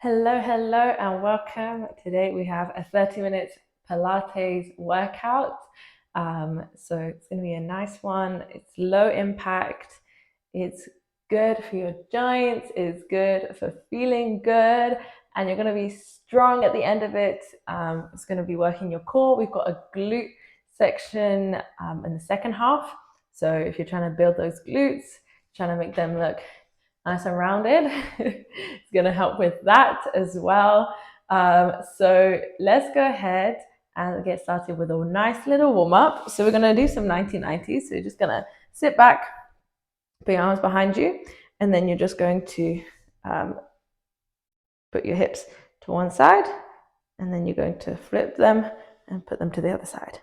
Hello, and welcome. Today we have a 30-minute Pilates workout. So it's going to be a nice one. It's low impact. It's good for your joints. It's good for feeling good. And you're going to be strong at the end of it. It's going to be working your core. We've got a glute section in the second half. So if you're trying to build those glutes, trying to make them look nice and rounded, it's going to help with that as well. So let's go ahead and get started with a nice little warm up. So we're going to do some 90-90s. So you're just going to sit back, put your arms behind you, and then you're just going to put your hips to one side, and then you're going to flip them and put them to the other side.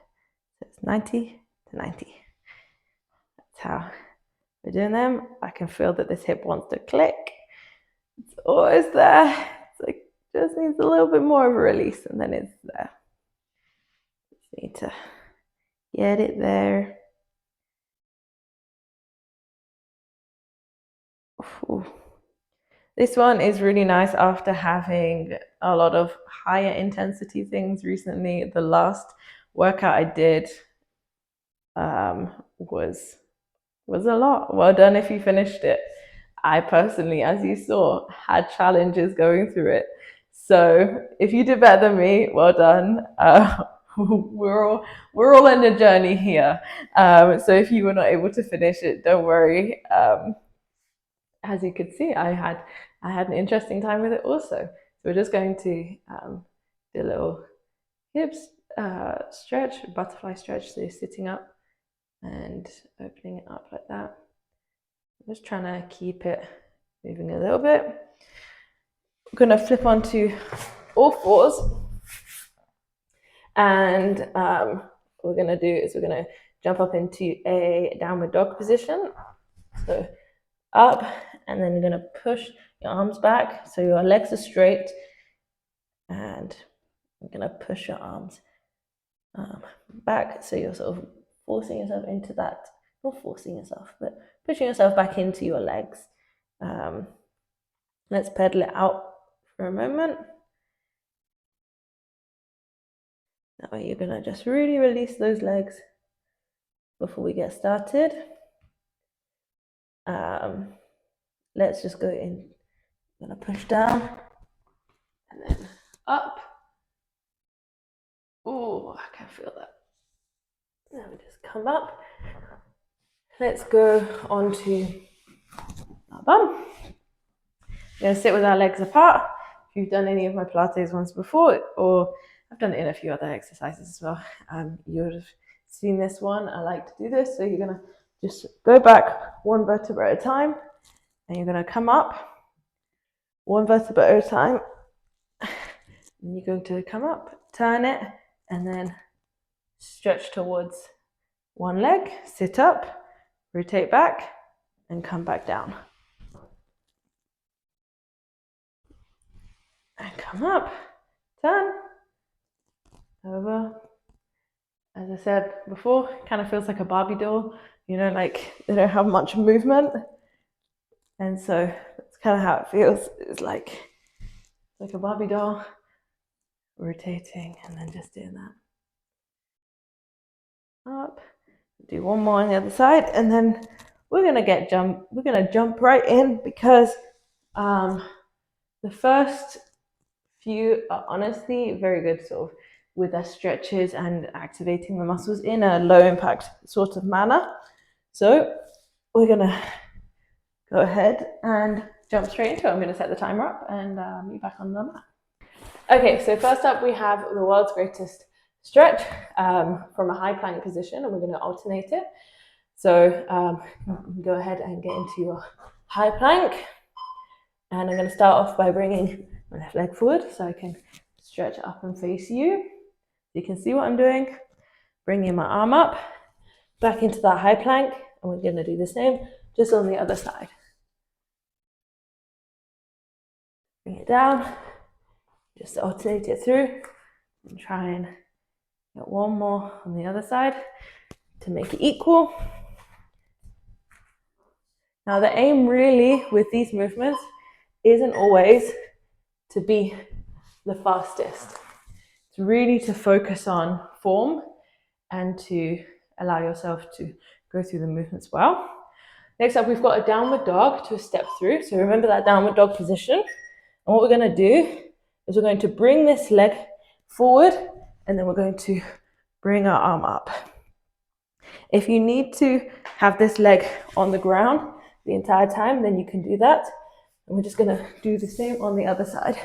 So it's 90 to 90. That's how we're doing them. I can feel that this hip wants to click. It's always there. It's like just needs a little bit more of a release, and then it's there. Just need to get it there. Ooh. This one is really nice after having a lot of higher intensity things recently. The last workout I did was a lot. Well done if you finished it. I personally, as you saw, had challenges going through it. So if you did better than me, well done. We're all in a journey here. So if you were not able to finish it, don't worry. As you could see, I had an interesting time with it also. So we're just going to do a little hips stretch, butterfly stretch. So you're sitting up and opening it up like that. I'm just trying to keep it moving a little bit. I'm going to flip onto all fours. And what we're going to do is we're going to jump up into a downward dog position. So up, and then you're going to push your arms back so your legs are straight. And you're going to push your arms back so you're sort of forcing yourself into that. Not forcing yourself, but pushing yourself back into your legs. Let's pedal it out for a moment. That way you're going to just really release those legs before we get started. Let's just go in. I'm going to push down and then up. Oh, I can feel that. Now we just come up. Let's go onto our bum. We're going to sit with our legs apart. If you've done any of my Pilates ones before, or I've done it in a few other exercises as well, you would have seen this one. I like to do this. So you're going to just go back one vertebra at a time, and you're going to come up one vertebra at a time. And you're going to come up, turn it, and then stretch towards one leg, sit up, rotate back, and come back down. And come up, turn, over. As I said before, it kind of feels like a Barbie doll, you know, like they don't have much movement. And so that's kind of how it feels. It's like a Barbie doll, rotating and then just doing that. Up, do one more on the other side, and then we're gonna jump right in because the first few are honestly very good sort of with their stretches and activating the muscles in a low impact sort of manner. So we're gonna go ahead and jump straight into it. I'm gonna set the timer up and meet back on the mat. Okay, so first up we have the world's greatest stretch from a high plank position, and we're gonna alternate it. So go ahead and get into your high plank. And I'm going to start off by bringing my left leg forward so I can stretch up and face you. You can see what I'm doing. Bringing my arm up, back into that high plank, and we're going to do the same just on the other side. Bring it down, just alternate it through, and try and get one more on the other side to make it equal. Now the aim really with these movements isn't always to be the fastest. It's really to focus on form and to allow yourself to go through the movements well. Next up, we've got a downward dog to step through. So remember that downward dog position. And what we're going to do is we're going to bring this leg forward, and then we're going to bring our arm up. If you need to have this leg on the ground the entire time, then you can do that. And we're just going to do the same on the other side.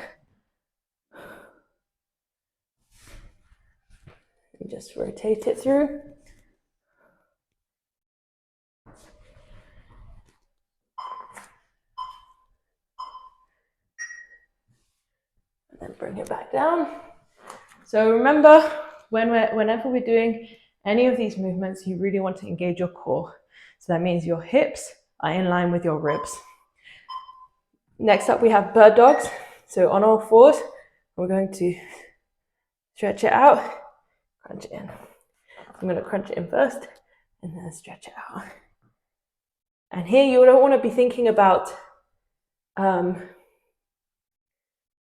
You just rotate it through. And then bring it back down. So remember, whenever we're doing any of these movements, you really want to engage your core. So that means your hips are in line with your ribs. Next up, we have bird dogs. So on all fours, we're going to stretch it out, crunch it in. I'm going to crunch it in first and then stretch it out. And here you don't want to be thinking about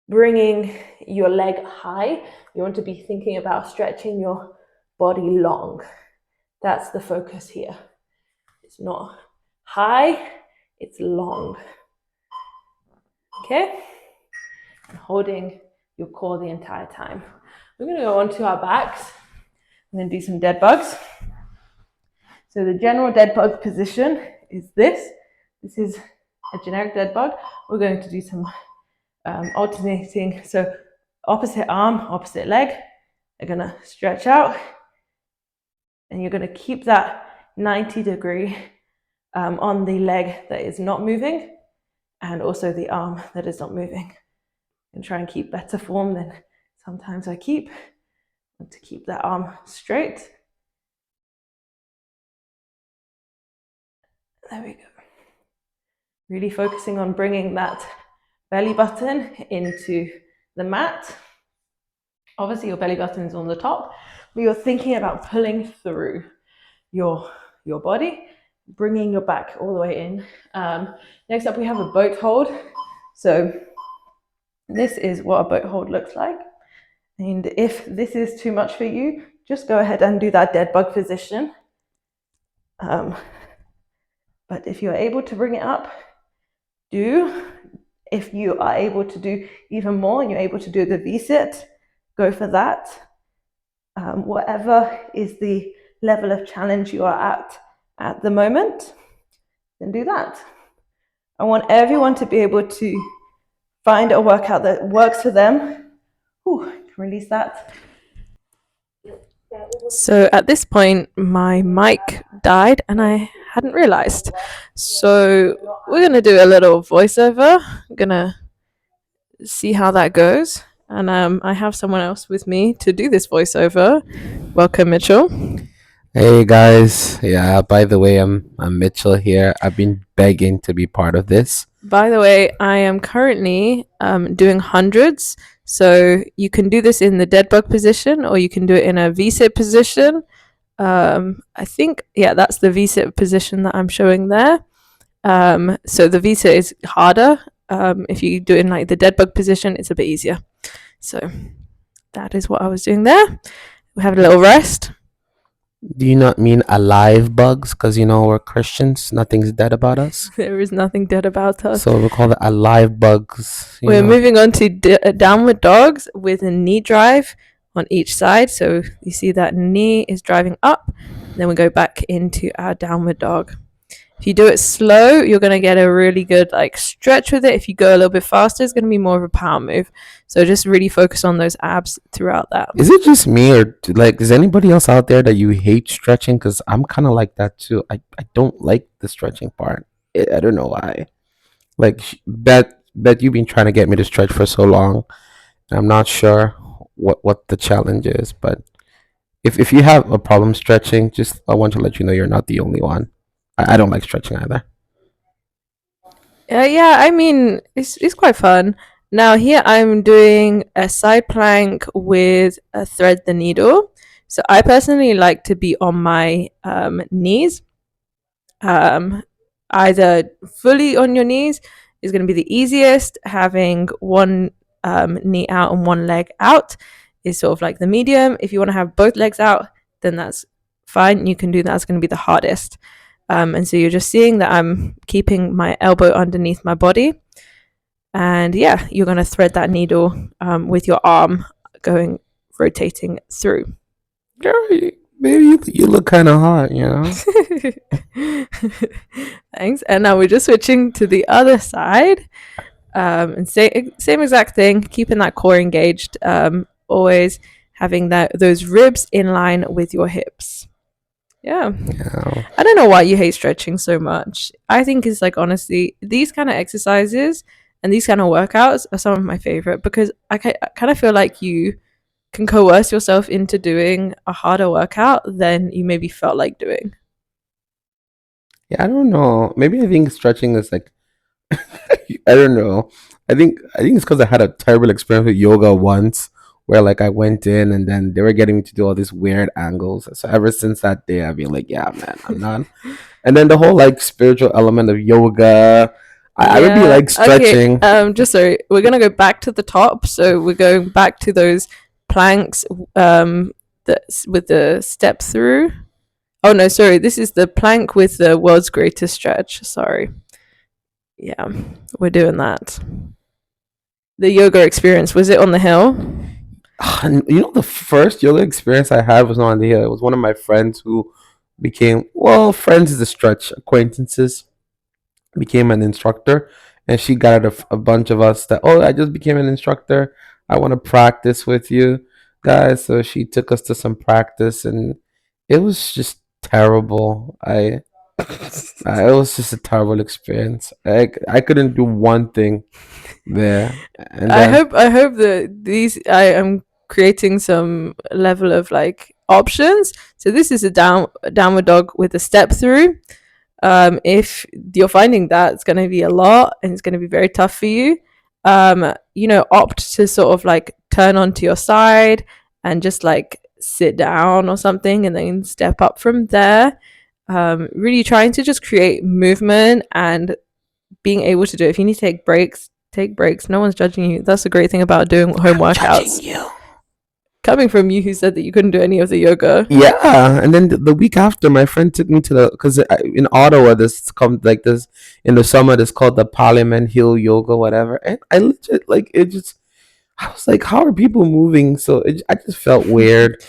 bringing your leg high. You want to be thinking about stretching your body long. That's the focus here. It's not high, it's long. Okay? And holding your core the entire time. We're going to go onto our backs and then do some dead bugs. So the general dead bug position is this. This is a generic dead bug. We're going to do some alternating. So opposite arm, opposite leg. They're going to stretch out. And you're going to keep that 90-degree on the leg that is not moving, and also the arm that is not moving. And try and keep better form than sometimes I keep. And to keep that arm straight. There we go. Really focusing on bringing that belly button into the mat. Obviously your belly button is on the top, but you're thinking about pulling through your body, bringing your back all the way in. Next up, we have a boat hold. So this is what a boat hold looks like. And if this is too much for you, just go ahead and do that dead bug position. But if you're able to bring it up, do. If you are able to do even more and you're able to do the V-sit, go for that. Whatever is the level of challenge you are at the moment, then do that. I want everyone to be able to find a workout that works for them. Ooh, release that. So at this point, my mic died and I hadn't realized. So we're going to do a little voiceover. I'm going to see how that goes. And I have someone else with me to do this voiceover. Welcome, Mitchell. Hey guys, yeah, by the way, I'm Mitchell here. I've been begging to be part of this. By the way, I am currently doing hundreds. So you can do this in the dead bug position, or you can do it in a V-sit position. I think, yeah, that's the V-sit position that I'm showing there. So the V-sit is harder. If you do it in like the dead bug position, it's a bit easier. So that is what I was doing there. We have a little rest. Do you not mean alive bugs? Because, we're Christians. Nothing's dead about us. There is nothing dead about us. So we'll call it alive bugs. We're moving on to downward dogs with a knee drive on each side. So you see that knee is driving up. Then we go back into our downward dog. If you do it slow, you're going to get a really good stretch with it. If you go a little bit faster, it's going to be more of a power move. So just really focus on those abs throughout that. Is it just me, or is anybody else out there that you hate stretching? Because I'm kind of like that too. I don't like the stretching part. I don't know why. Bet you've been trying to get me to stretch for so long. I'm not sure what the challenge is. But if you have a problem stretching, I want to let you know you're not the only one. I don't like stretching either. Yeah, I mean, it's quite fun. Now here I'm doing a side plank with a thread the needle. So I personally like to be on my knees. Either fully on your knees is going to be the easiest. Having one knee out and one leg out is sort of like the medium. If you want to have both legs out, then that's fine. You can do that. It's going to be the hardest. And so you're just seeing that I'm keeping my elbow underneath my body. And yeah, you're going to thread that needle with your arm rotating through. Girl, baby, you look kind of hot, you know? Thanks. And now we're just switching to the other side. And same exact thing, keeping that core engaged, always having those ribs in line with your hips. Yeah. I don't know why you hate stretching so much. I think it's like, honestly, these kind of exercises and these kind of workouts are some of my favorite, because I kind of feel like you can coerce yourself into doing a harder workout than you maybe felt like doing. Yeah, I don't know. Maybe I think stretching is like, I don't know. I think it's because I had a terrible experience with yoga once, where like I went in and then they were getting me to do all these weird angles. So ever since that day, I've been like, yeah, man, I'm not. And then the whole like spiritual element of yoga, I would be like stretching. Okay. Just sorry, we're gonna go back to the top. So we're going back to those planks, with the step through. Oh no, sorry. This is the plank with the world's greatest stretch. Sorry. Yeah, we're doing that. The yoga experience, was it on the hill? You know, the first yoga experience I had was not on the hill. It was one of my friends who became, well, friends is a stretch, acquaintances, became an instructor, and she got a bunch of us that, oh, I just became an instructor, I want to practice with you guys. So she took us to some practice, and it was just terrible. It was just a terrible experience. I couldn't do one thing there. And I hope that I am creating some level of like options. So this is a downward dog with a step through. If you're finding that it's going to be a lot and it's going to be very tough for you, opt to sort of like turn onto your side and just like sit down or something, and then step up from there. Really trying to just create movement and being able to do it. If you need to take breaks, take breaks. No one's judging you. That's the great thing about doing home workouts. Coming from you, who said that you couldn't do any of the yoga. Yeah, and then the week after, my friend took me to because in Ottawa, this comes like this in the summer. It's called the Parliament Hill Yoga, whatever. And I legit like it. I was like, how are people moving? So I just felt weird.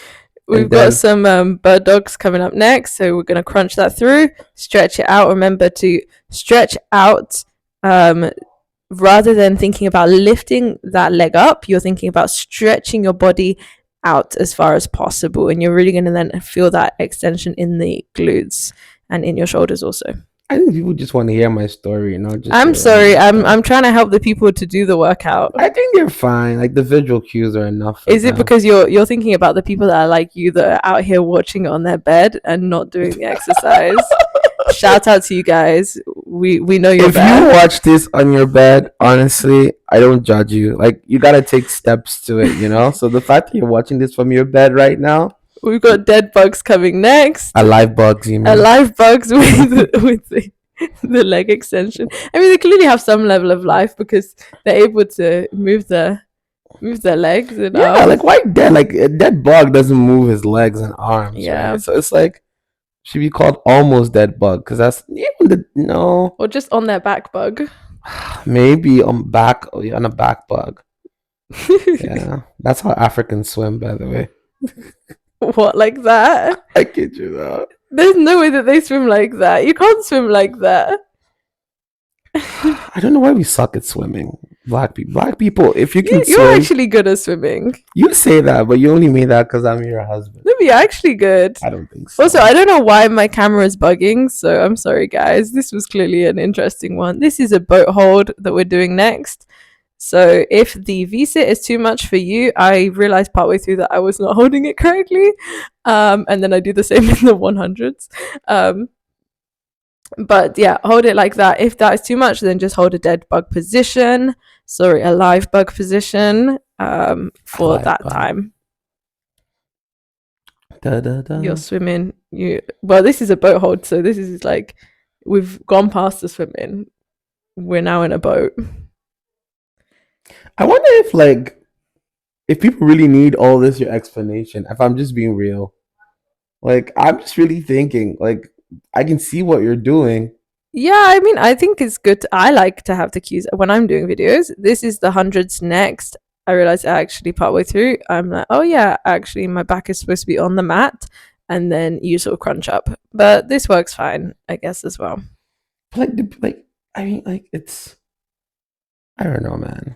We've got some bird dogs coming up next, so we're going to crunch that through, stretch it out. Remember to stretch out rather than thinking about lifting that leg up. You're thinking about stretching your body out as far as possible, and you're really going to then feel that extension in the glutes and in your shoulders also. I think people just want to hear my story, I'm sorry. I'm trying to help the people to do the workout. I think they're fine. Like the visual cues are enough. Is it because you're thinking about the people that are like you, that are out here watching it on their bed and not doing the exercise? Shout out to you guys. We know you're bad. If you watch this on your bed, honestly, I don't judge you. Like you gotta take steps to it, So the fact that you're watching this from your bed right now. We've got dead bugs coming next. Alive bugs, you mean? Alive bugs with the leg extension. I mean, they clearly have some level of life because they're able to move their legs and arms. Like why dead? Like a dead bug doesn't move his legs and arms. Yeah. Right? So it's like should be called almost dead bug because that's no. Or just on their back bug. Maybe on a back bug. Yeah, that's how Africans swim, by the way. What, like that? I kid you not. There's no way that they swim like that. You can't swim like that. I don't know why we suck at swimming. Black people, if you can swim. You're actually good at swimming. You say that, but you only mean that because I'm your husband. No, you're actually good. I don't think so. Also, I don't know why my camera is bugging, so I'm sorry, guys. This was clearly an interesting one. This is a boat hold that we're doing next. So if the V-sit is too much for you, I realized partway through that I was not holding it correctly. And then I do the same in the 100s. But yeah, hold it like that. If that is too much, then just hold a dead bug position. Sorry, a live bug position for that bug. Time. Da, da, da. You're swimming. Well, this is a boat hold, so this is like we've gone past the swimming. We're now in a boat. I wonder if people really need all this your explanation. If I'm just being real, like I'm just really thinking like I can see what you're doing. Yeah, I mean, I think it's good. I like to have the cues when I'm doing videos. This is the hundreds next. I realized actually partway through, I'm like, oh yeah, actually my back is supposed to be on the mat, and then you sort of crunch up. But this works fine, I guess, as well. Like I mean like it's I don't know, man.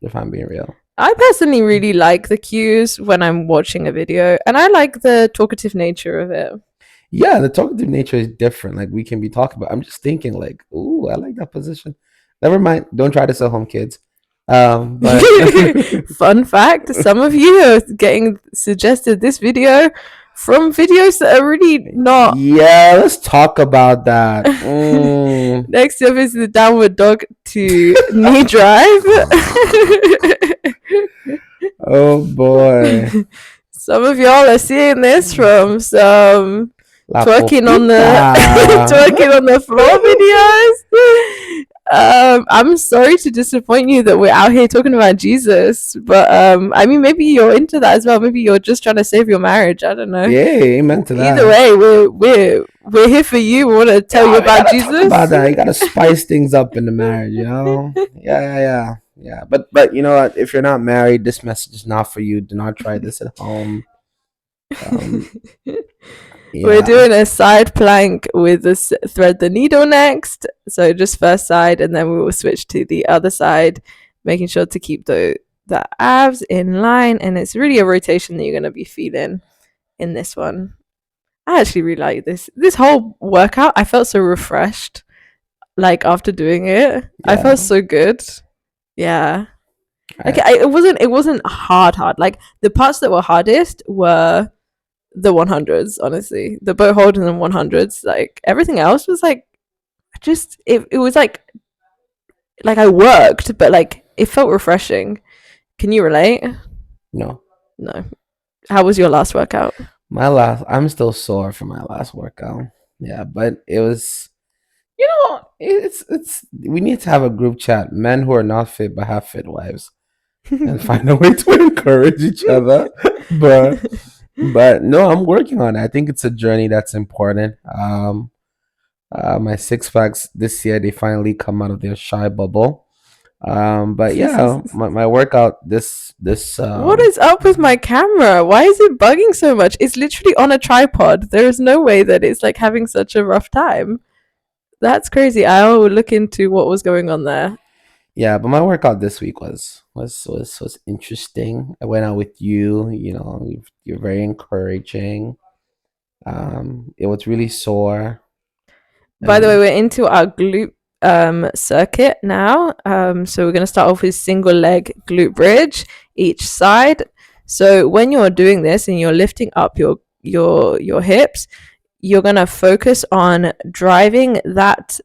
If I'm being real. I personally really like the cues when I'm watching a video, and I like the talkative nature of it. Yeah, the talkative nature is different. Like we can be talking about. I'm just thinking like, ooh, I like that position. Never mind. Don't try this at home, kids. But Fun fact, some of you are getting suggested this video from videos that are really not. yeah, let's talk about that. Next up is the downward dog to knee drive. Oh boy. Some of y'all are seeing this from some La twerking on the popita. twerking on the floor videos. I'm sorry to disappoint you that we're out here talking about Jesus, but I mean, maybe you're into that as well. Maybe you're just trying to save your marriage. I don't know. Yeah, amen to that. Either way, we're here for you. We want to tell you about talk Jesus. about that. You gotta spice things up in the marriage, you know? Yeah. But you know what? If you're not married, this message is not for you. Do not try this at home. We're doing a side plank with this thread the needle next. So just first side, and then we will switch to the other side, making sure to keep the abs in line. And it's really a rotation that you're going to be feeling in this one. I actually really like this whole workout. I felt so refreshed, like after doing it. I felt so good. Yeah. Okay, it wasn't hard. Like the parts that were hardest were the 100s, honestly. The boat hold and the 100s. Like everything else was like just it was like I worked, but like it felt refreshing. Can you relate? No. How was your last workout? I'm still sore from my last workout. Yeah, but it was it's we need to have a group chat, men who are not fit but have fit wives, and find a way to encourage each other. But no, I'm working on it. I think it's a journey that's important. My six packs this year, they finally come out of their shy bubble. But yeah, my workout this What is up with my camera? Why is it bugging so much? It's literally on a tripod. There is no way that it's like having such a rough time. That's crazy. I'll look into what was going on there. Yeah, but my workout this week was interesting. I went out with you. You're very encouraging. It was really sore. By the way, we're into our glute circuit now. So we're going to start off with single leg glute bridge each side. So when you're doing this and you're lifting up your hips, you're going to focus on driving that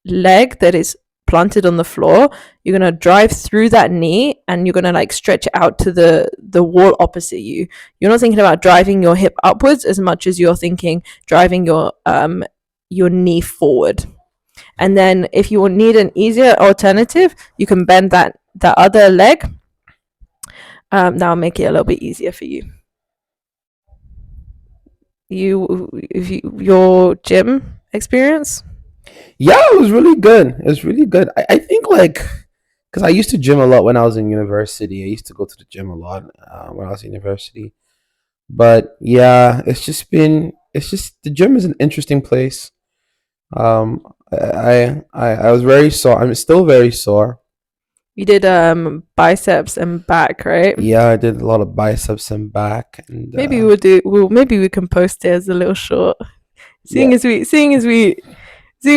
leg that is planted on the floor. You're going to drive through that knee, and you're going to like stretch it out to the wall opposite you. You're not thinking about driving your hip upwards as much as you're thinking driving your knee forward. And then if you need an easier alternative, you can bend that other leg. That'll make it a little bit easier for you. Your gym experience? Yeah, it was really good. It was really good. I think because I used to gym a lot when I was in university. I used to go to the gym a lot when I was in university. But yeah, it's just the gym is an interesting place. I was very sore. I'm still very sore. You did biceps and back, right? Yeah, I did a lot of biceps and back. And maybe maybe we can post it as a little short. Seeing as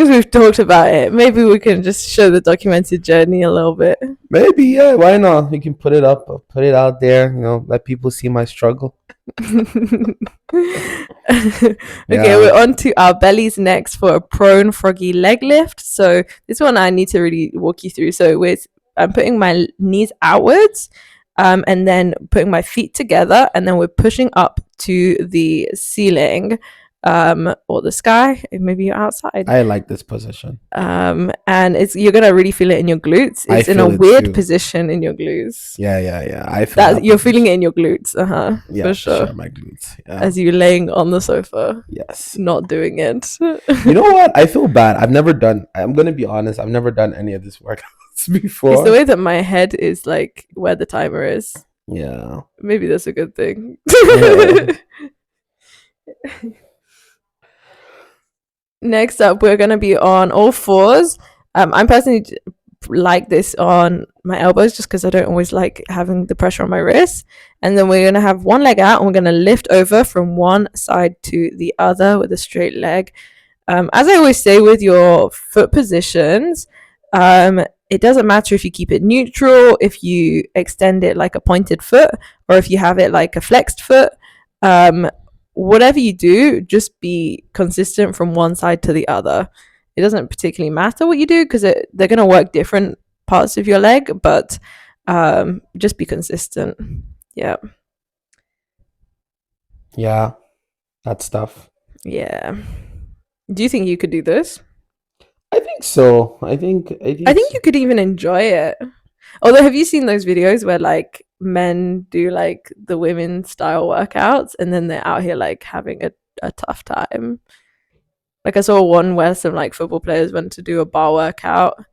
we've talked about it, maybe we can just show the documented journey a little bit. Maybe, yeah, why not? You can put it up, put it out there, let people see my struggle. Okay, we're on to our bellies next for a prone froggy leg lift. So this one I need to really walk you through. So I'm putting my knees outwards, and then putting my feet together, and then we're pushing up to the ceiling. or the sky. Maybe you're outside. I like this position. And you're gonna really feel it in your glutes. I It's in a feel it weird too. position in your glutes. Yeah. I feel That that you're feeling position. it in your glutes, Yeah, for sure. my glutes. Yeah. As you laying on the sofa, Yes. not doing it. You know what? I feel bad. I'm gonna be honest, I've never done any of this workouts before. It's the way that my head is like where the timer is. Yeah. Maybe that's a good thing. Yeah. Next up, we're going to be on all fours. I'm personally like this on my elbows just because I don't always like having the pressure on my wrists. And then we're going to have one leg out and we're going to lift over from one side to the other with a straight leg. As I always say with your foot positions, it doesn't matter if you keep it neutral, if you extend it like a pointed foot, or if you have it like a flexed foot. Whatever you do, just be consistent from one side to the other. It doesn't particularly matter what you do because they're going to work different parts of your leg, but just be consistent. Yeah. Yeah. That's tough. Yeah. Do you think you could do this? I think so. I think you could even enjoy it. Although, have you seen those videos where like men do like the women style workouts and then they're out here like having a tough time? Like I saw one where some like football players went to do a bar workout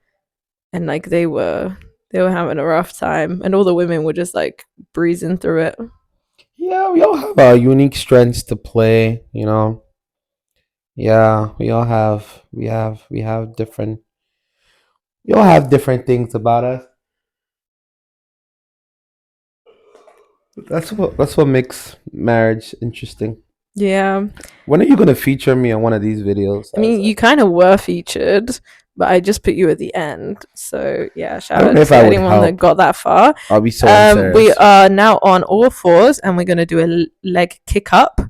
and like they were having a rough time and all the women were just like breezing through it. Yeah, we all have our unique strengths to play, you know. Yeah, we have different things about us. That's what makes marriage interesting. Yeah. When are you gonna feature me on one of these videos? I mean, you kind of were featured, but I just put you at the end. So yeah, I shout don't out know if to I would anyone that help. got that far. I'll be so We unserious. are now on all fours and we're going to do a leg kick up.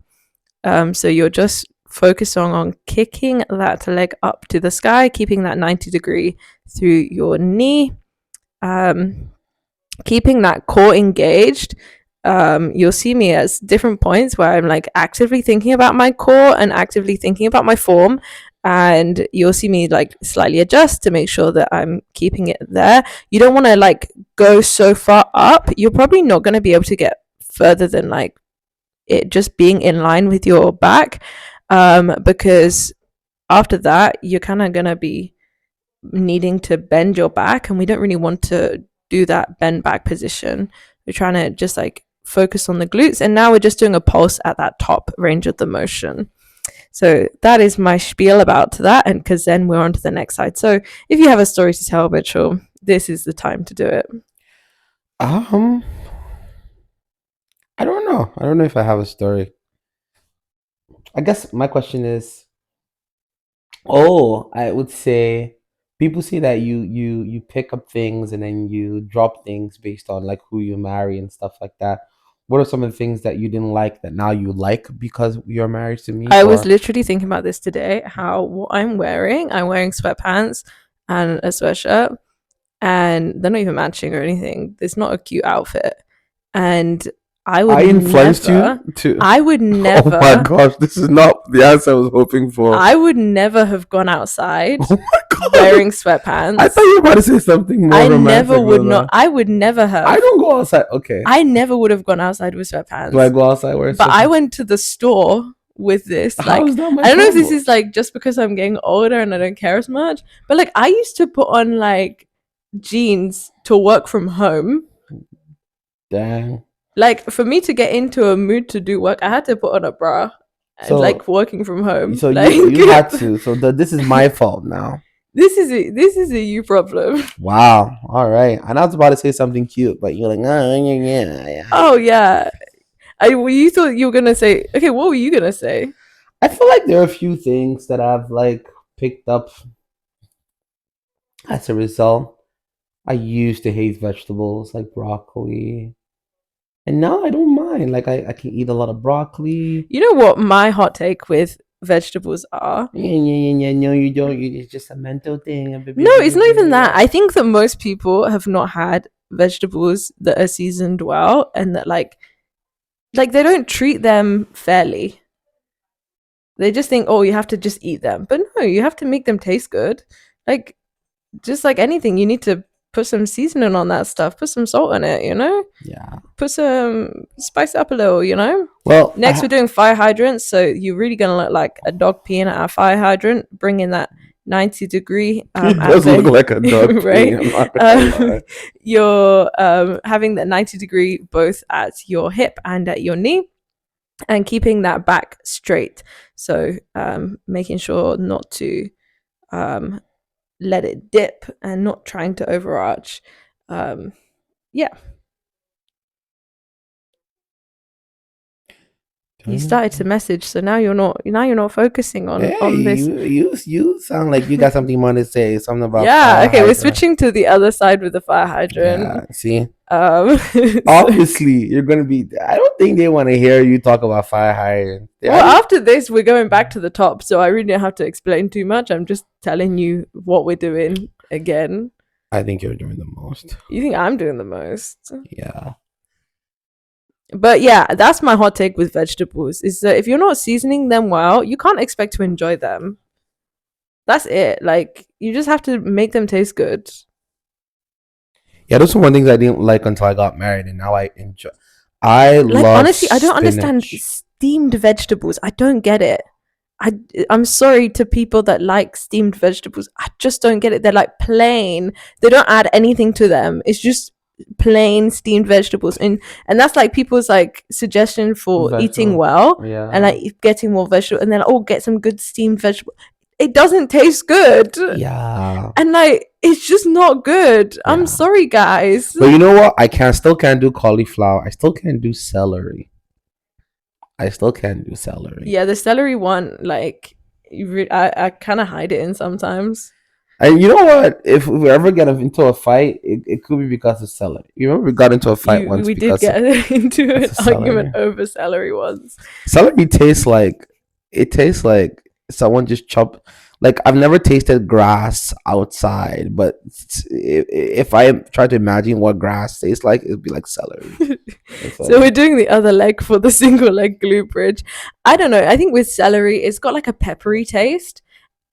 So you're just focusing on kicking that leg up to the sky, keeping that 90-degree through your knee, keeping that core engaged. You'll see me at different points where I'm like actively thinking about my core and actively thinking about my form. And you'll see me like slightly adjust to make sure that I'm keeping it there. You don't want to like go so far up. You're probably not going to be able to get further than like it just being in line with your back. Because after that, you're kind of going to be needing to bend your back. And we don't really want to do that bend back position. We're trying to just like focus on the glutes. And now we're just doing a pulse at that top range of the motion. So that is my spiel about that. And because then we're on to the next side. So if you have a story to tell, Mitchell, this is the time to do it. I don't know. I don't know if I have a story. I guess my question is, I would say people say that you pick up things and then you drop things based on like who you marry and stuff like that. What are some of the things that you didn't like that now you like because you're married to me? I was literally thinking about this today, how what I'm wearing sweatpants and a sweatshirt and they're not even matching or anything. It's not a cute outfit. And I influenced never, you to. I would Oh never. my gosh, this is not the answer I was hoping for. I would never have gone outside Oh my god, wearing sweatpants. I thought you were about to say something more I romantic. never would than not. that. I would never have. I don't go outside. Okay. I never would have gone outside with sweatpants. Do I go outside wearing But I sweatpants? went to the store with this. How Like, is that my I don't know if this problem? is like just because I'm getting older and I don't care as much, but like I used to put on like jeans to work from home. Dang. Like for me to get into a mood to do work, I had to put on a bra. And So- like working from home. So like, you had to. So this is my fault now. This is a you problem. Wow. All right. And I was about to say something cute, but you're like, oh, yeah. Oh yeah. You thought you were gonna say okay, what were you gonna say? I feel like there are a few things that I've like picked up as a result. I used to hate vegetables like broccoli. And now I don't mind. Like I can eat a lot of broccoli. You know what my hot take with vegetables are? Yeah. No, you don't. It's just a mental thing. No, it's not even that. I think that most people have not had vegetables that are seasoned well and that like they don't treat them fairly. They just think, oh, you have to just eat them. But no, you have to make them taste good. Like, just like anything, you need to put some seasoning on that stuff, put some salt in it, Yeah. put some spice it up a little. Well, Next, we're doing fire hydrants. So you're really gonna look like a dog peeing at a fire hydrant. Bring in that 90-degree. it does look like a dog right? peeing, I'm not gonna lie. You're having that 90-degree both at your hip and at your knee, and keeping that back straight. So making sure not to let it dip and not trying to overarch. Yeah. You started to message, so now you're not focusing on Hey, this. you sound like you got something you want to say. Something about Yeah, okay, we're hydrant. switching to the other side with the fire hydrant. Yeah, see, So- obviously you're gonna be. I don't think they want to hear you talk about fire hydrant. well, after this, we're going back to the top, so I really don't have to explain too much. I'm just telling you what we're doing again. I think you're doing the most. You think I'm doing the most? Yeah. But yeah, that's my hot take with vegetables, is that if you're not seasoning them well, you can't expect to enjoy them. That's it. Like, you just have to make them taste good. Yeah, those are one things I didn't like until I got married, and now I enjoy. I Like, love honestly, I don't understand spinach. steamed vegetables. I don't get it. I'm sorry to people that like steamed vegetables. I just don't get it. They're like plain. They don't add anything to them. It's just plain steamed vegetables, and that's like people's like suggestion for eating well Yeah. and like getting more vegetable, and then get some good steamed vegetable. It doesn't taste good. Yeah. And like, it's just not good. I'm Yeah. sorry, guys. But you know what? I still can't do cauliflower. I still can't do celery. I still can't do celery. Yeah, the celery one, like, I kind of hide it in sometimes. And you know what? If we ever get into a fight, it could be because of celery. You remember we got into a fight once. We did because get into an because of argument over celery once. celery tastes like someone just chopped. Like, I've never tasted grass outside, but if I try to imagine what grass tastes like, it'd be like celery. So we're doing the other leg for the single leg glute bridge. I don't know. I think with celery, it's got like a peppery taste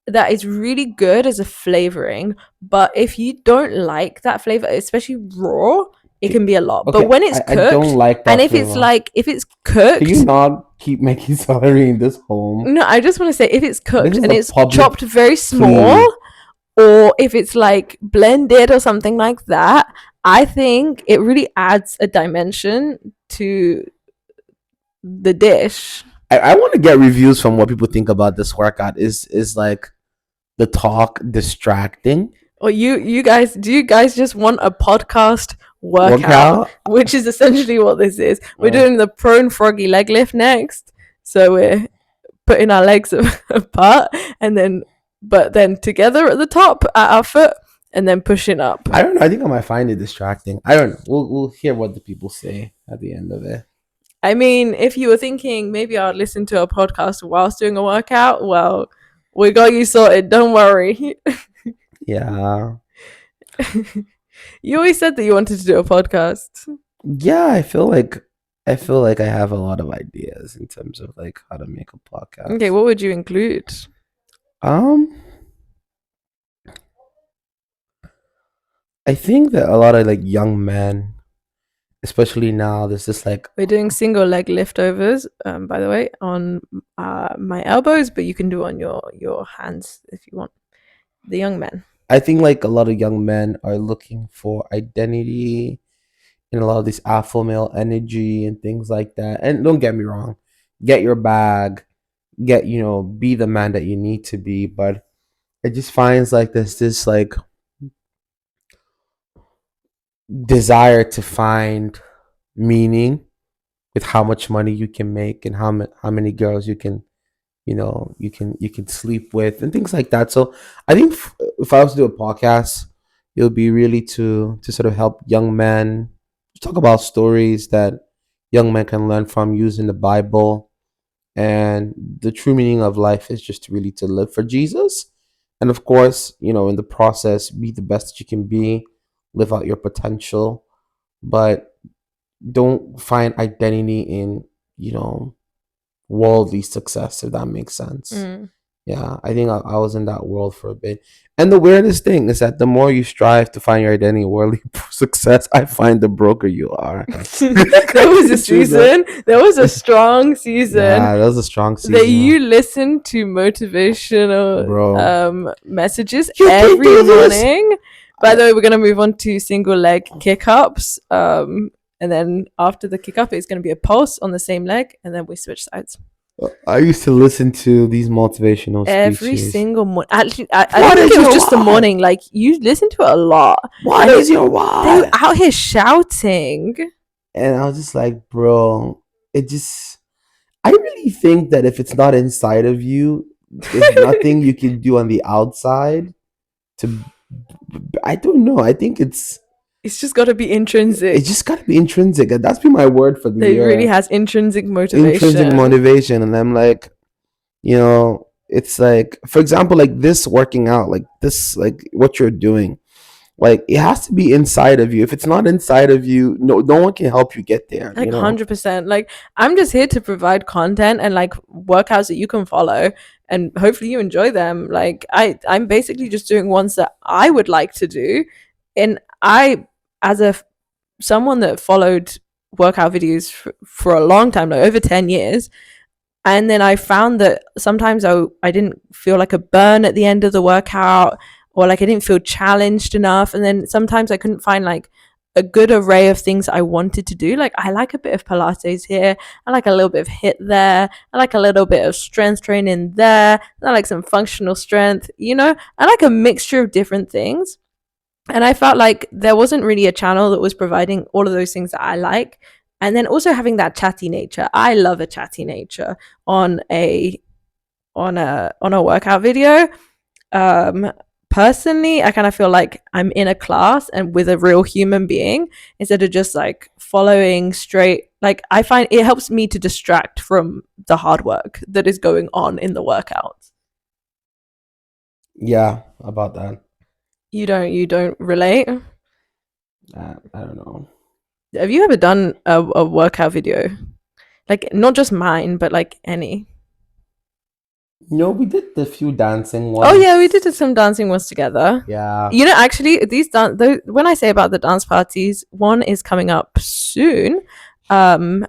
that is really good as a flavoring. But if you don't like that flavor, especially raw, it can be a lot. Okay, But when it's cooked, I don't like that and if it's cooked, can you not keep making celery in this home? no, I just want to say, if it's cooked and it's public chopped very small, or if it's like blended or something like that, I think it really adds a dimension to the dish. I want to get reviews from what people think about this workout. Is like the talk distracting? Or you guys, do you guys just want a podcast workout? Which is essentially what this is. We're doing the prone froggy leg lift next. So we're putting our legs apart and then together at the top at our foot, and then pushing up. I don't know. I think I might find it distracting. I don't know. We'll hear what the people say at the end of it. I mean, if you were thinking maybe I'd listen to a podcast whilst doing a workout, well, we got you sorted. Don't worry. Yeah. You always said that you wanted to do a podcast. Yeah, I feel like I have a lot of ideas in terms of like how to make a podcast. Okay, what would you include? I think that a lot of like young men, especially now, there's this like We're doing single leg liftovers, by the way, on my elbows, but you can do on your hands if you want. The young men. I think like a lot of young men are looking for identity in a lot of this alpha male energy and things like that. And don't get me wrong, get your bag, be the man that you need to be. But it just finds like there's this like desire to find meaning with how much money you can make and how many girls you can sleep with and things like that. So I think if I was to do a podcast, it would be really to sort of help young men talk about stories that young men can learn from using the Bible. And the true meaning of life is just really to live for Jesus. And of course, in the process, be the best that you can be, live out your potential, but don't find identity in, worldly success, if that makes sense. Mm. Yeah, I think I was in that world for a bit. And the weirdest thing is that the more you strive to find your identity in worldly success, I find the broker you are. There was a season. There was a strong season. Yeah, that was a strong season. That you listened to motivational Bro. messages You can every do this. morning. By the way, we're gonna move on to single leg kick ups. And then after the kick up, it's gonna be a pulse on the same leg, and then we switch sides. I used to listen to these motivational Every speeches. single morning. Actually, I don't think it was just the morning. Like, you listen to it a lot. What is your why? They were out here shouting. And I was just like, bro, I really think that if it's not inside of you, there's nothing you can do on the outside I don't know. I think it's just got to be intrinsic. It's just got to be intrinsic. That's been my word for the year. It really has intrinsic motivation. Intrinsic motivation. And I'm like, it's like, for example, like this working out, like this, like what you're doing, like it has to be inside of you. If it's not inside of you, no one can help you get there. Like 100%. Like, I'm just here to provide content and like workouts that you can follow, and hopefully you enjoy them. Like, I'm basically just doing ones that I would like to do, and I, as someone that followed workout videos for a long time, like over 10 years, and then I found that sometimes I didn't feel like a burn at the end of the workout, or like I didn't feel challenged enough. And then sometimes I couldn't find like a good array of things I wanted to do. Like, I like a bit of Pilates here, I like a little bit of HIIT there, I like a little bit of strength training there, I like some functional strength, I like a mixture of different things. And I felt like there wasn't really a channel that was providing all of those things that I like. And then also having that chatty nature. I love a chatty nature on a workout video. Personally, I kind of feel like I'm in a class and with a real human being, instead of just like following straight. Like, I find it helps me to distract from the hard work that is going on in the workouts. Yeah, about that. You don't relate? I don't know. Have you ever done a workout video? Like, not just mine, but like any? We did the few dancing ones. Oh yeah, we did some dancing ones together. Yeah. Actually, when I say about the dance parties, one is coming up soon, and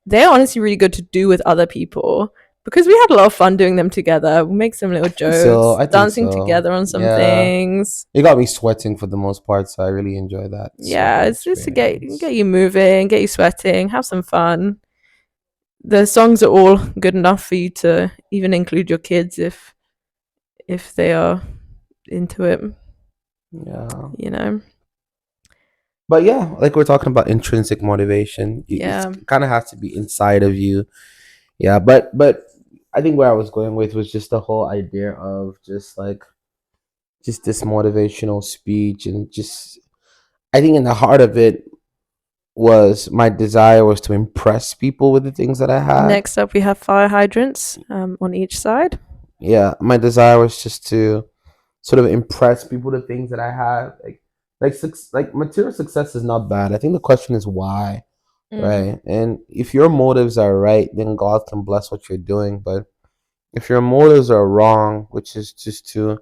they're honestly really good to do with other people, because we had a lot of fun doing them together. We make some little jokes, dancing together on some things. It got me sweating for the most part, so I really enjoy that. Yeah, it's just to get you moving, get you sweating, have some fun. The songs are all good enough for you to even include your kids if they are into it. Yeah. But yeah, like we're talking about intrinsic motivation. It kind of has to be inside of you. Yeah, but I think where I was going with was just the whole idea of just this motivational speech, and just, I think in the heart of it was my desire was to impress people with the things that I had. Next up, we have fire hydrants on each side. Yeah, my desire was just to sort of impress people with the things that I had. Like material success is not bad. I think the question is why. Right. And if your motives are right, then God can bless what you're doing. But if your motives are wrong, which is just to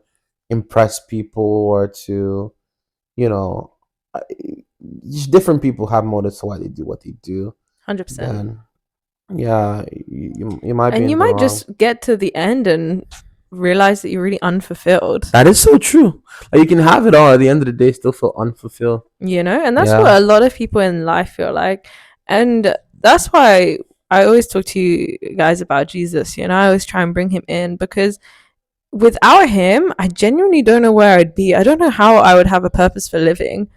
impress people or to, just different people have motives to why they do what they do. 100%. Yeah, you might be. And you might just get to the end and realize that you're really unfulfilled. That is so true. Like, you can have it all, at the end of the day still feel unfulfilled. And that's what a lot of people in life feel like. And that's why I always talk to you guys about Jesus. I always try and bring him in, because without him, I genuinely don't know where I'd be. I don't know how I would have a purpose for living.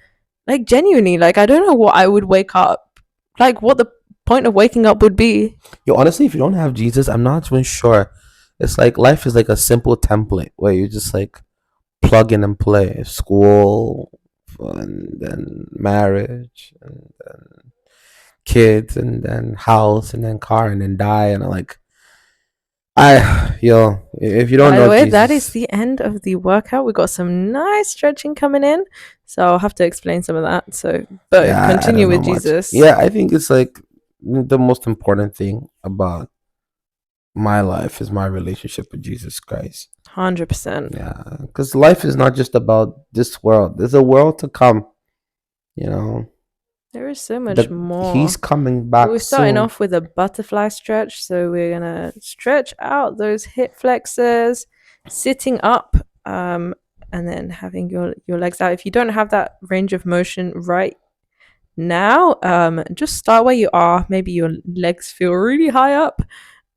Like, genuinely, like, I don't know what I would wake up, like what the point of waking up would be. Honestly, if you don't have Jesus, I'm not even sure. It's like life is like a simple template where you just like plug in and play. School, and then marriage, and then kids, and then house, and then car, and then die, and if you don't know, by the way, Jesus, that is the end of the workout. We got some nice stretching coming in, so I'll have to explain some of that. But continue with Jesus. Yeah, I think it's like the most important thing about my life is my relationship with Jesus Christ. 100%. Yeah, because life is not just about this world. There's a world to come. You know, There is so much he's more. coming back We're starting soon. off with a butterfly stretch. So we're going to stretch out those hip flexors, sitting up, and then having your legs out. If you don't have that range of motion right now, just start where you are. Maybe your legs feel really high up.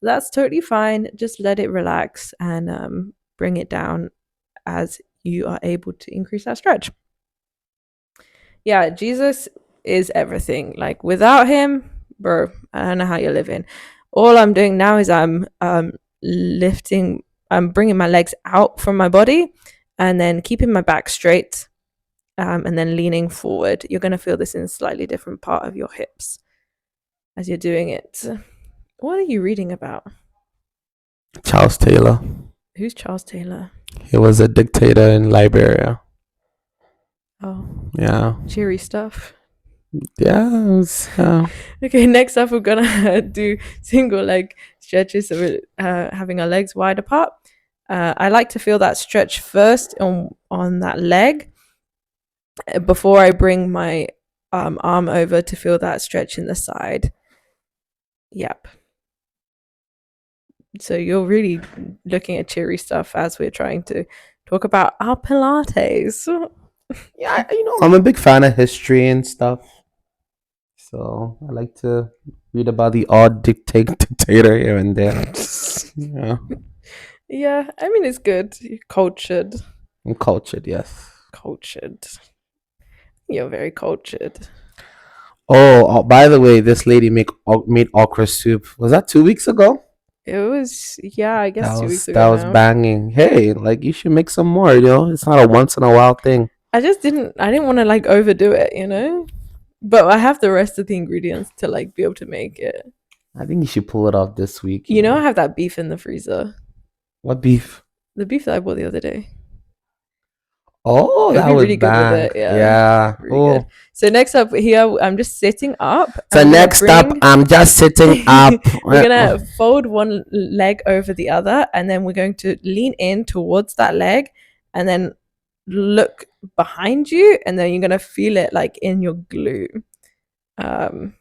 That's totally fine. Just let it relax and bring it down as you are able to increase that stretch. Yeah, Jesus is everything. Like without him, bro, I don't know how you're living. All I'm doing now is I'm lifting, I'm bringing my legs out from my body and then keeping my back straight and then leaning forward. You're going to feel this in a slightly different part of your hips as you're doing it. What are you reading about? Charles Taylor. Who's Charles Taylor? He was a dictator in Liberia. Oh, Yeah. cheery stuff. Yeah. Okay, next up we're gonna do single leg stretches. So we're having our legs wide apart. I like to feel that stretch first on that leg before I bring my arm over to feel that stretch in the side. Yep. So you're really looking at cheery stuff as we're trying to talk about our Pilates. Yeah, I'm a big fan of history and stuff. So I like to read about the odd dictator here and there. Yeah. Yeah, I mean it's good. You're cultured. I'm cultured, yes. Cultured. You're very cultured. Oh, by the way, this lady made okra soup. Was that 2 weeks ago? It was, yeah, I guess 2 weeks That ago was now. banging. Hey, like you should make some more. It's not a once in a while thing. I didn't want to like overdo it. But I have the rest of the ingredients to like be able to make it. I think you should pull it off this week. I have that beef in the freezer. What beef? The beef that I bought the other day. Oh, that was really good with it. Yeah. Really good. So next up here, I'm just sitting up. So next up, I'm just sitting up. We're gonna fold one leg over the other, and then we're going to lean in towards that leg, and then look behind you, and then you're gonna feel it like in your glute, and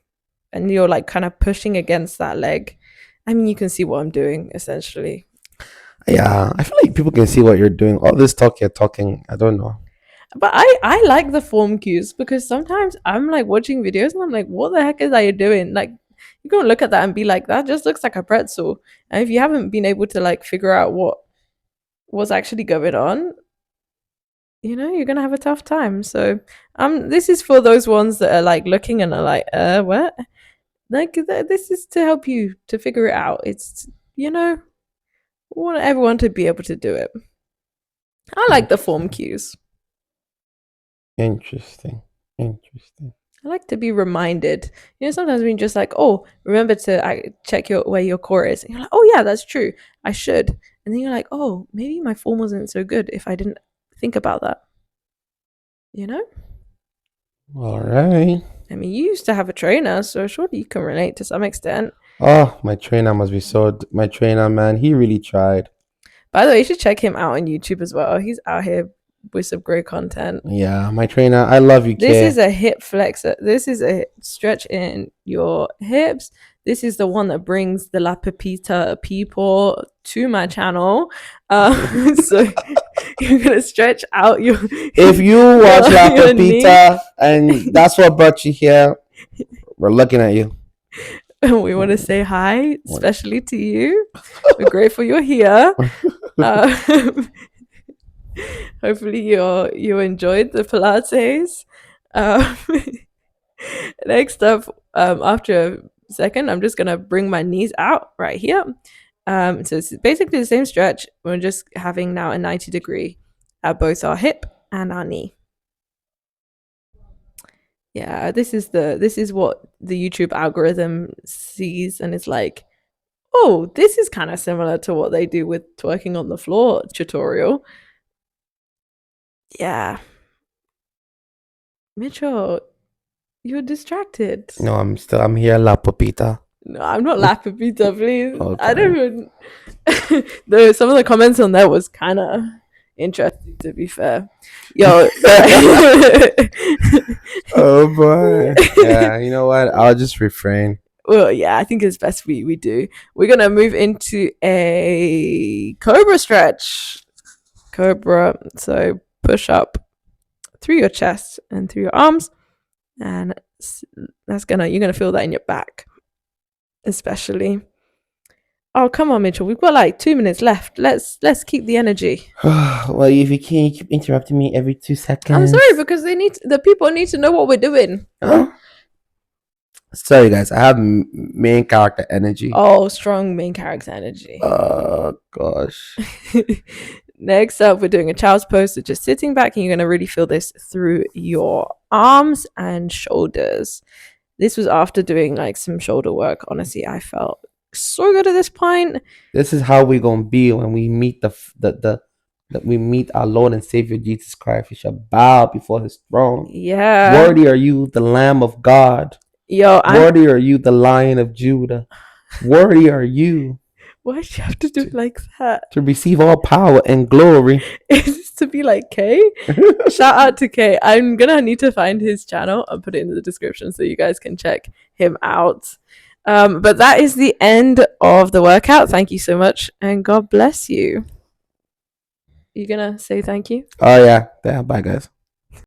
you're like kind of pushing against that leg. I mean, you can see what I'm doing essentially. Yeah, I feel like people can see what you're doing. All this talk you're talking, I don't know. But I like the form cues because sometimes I'm like watching videos and I'm like, what the heck is that you're doing? Like, you can look at that and be like, that just looks like a pretzel. And if you haven't been able to like figure out what's actually going on, you're gonna have a tough time. So this is for those ones that are like looking and are like, what? Like this is to help you to figure it out. It's I want everyone to be able to do it. I like the form cues. Interesting. I like to be reminded. Sometimes when you're just like, oh, remember to check where your core is. And you're like, oh yeah, that's true. I should. And then you're like, oh, maybe my form wasn't so good if I didn't think about that. All right. I mean, you used to have a trainer, so surely you can relate to some extent. Oh, my trainer must be my trainer, man. He really tried. By the way, you should check him out on YouTube as well. He's out here with some great content. Yeah, my trainer. I love you, kid. This is a hip flexor. This is a stretch in your hips. This is the one that brings the La Pepita people to my channel. So you're gonna stretch out your. If you watch La Pepita and that's what brought you here, we're looking at you. We want to say hi, especially to you. We're grateful you're here. Hopefully you enjoyed the Pilates. Next up, after a second, I'm just gonna bring my knees out right here. So it's basically the same stretch. We're just having now a 90-degree at both our hip and our knee. Yeah, this is what the YouTube algorithm sees, and it's like, oh, this is kind of similar to what they do with twerking on the floor tutorial. Yeah. Mitchell, You're distracted. No, I'm here, La Papita. No, I'm not laughing, Peter, please. Okay. I don't even. Some of the comments on there was kind of interesting, to be fair. Yo. Oh boy. Yeah, you know what? I'll just refrain. Well, yeah, I think it's best we do. We're gonna move into a cobra stretch. Cobra. So push up through your chest and through your arms, and you're gonna feel that in your back, especially. Oh, come on, Mitchell. We've got like 2 minutes left. Let's keep the energy. Well, if you can't, you keep interrupting me every 2 seconds. I'm sorry, because the people need to know what we're doing. Huh? Sorry, guys. I have main character energy. Oh, strong main character energy. Oh gosh. Next up, we're doing a child's pose. So just sitting back, and you're gonna really feel this through your arms and shoulders. This was after doing like some shoulder work. Honestly, I felt so good at this point. This is how we gonna be when we meet we meet our Lord and Savior Jesus Christ. We shall bow before His throne. Yeah. Worthy are you, the Lamb of God. Yo, worthy are you, the Lion of Judah. Worthy are you. Why do you have to do it like that? To receive all power and glory. Is this to be like Kay? Shout out to Kay. I'm gonna need to find his channel and put it in the description so you guys can check him out. But that is the end of the workout. Thank you so much, and God bless you. You gonna say thank you? Oh yeah. Bye guys.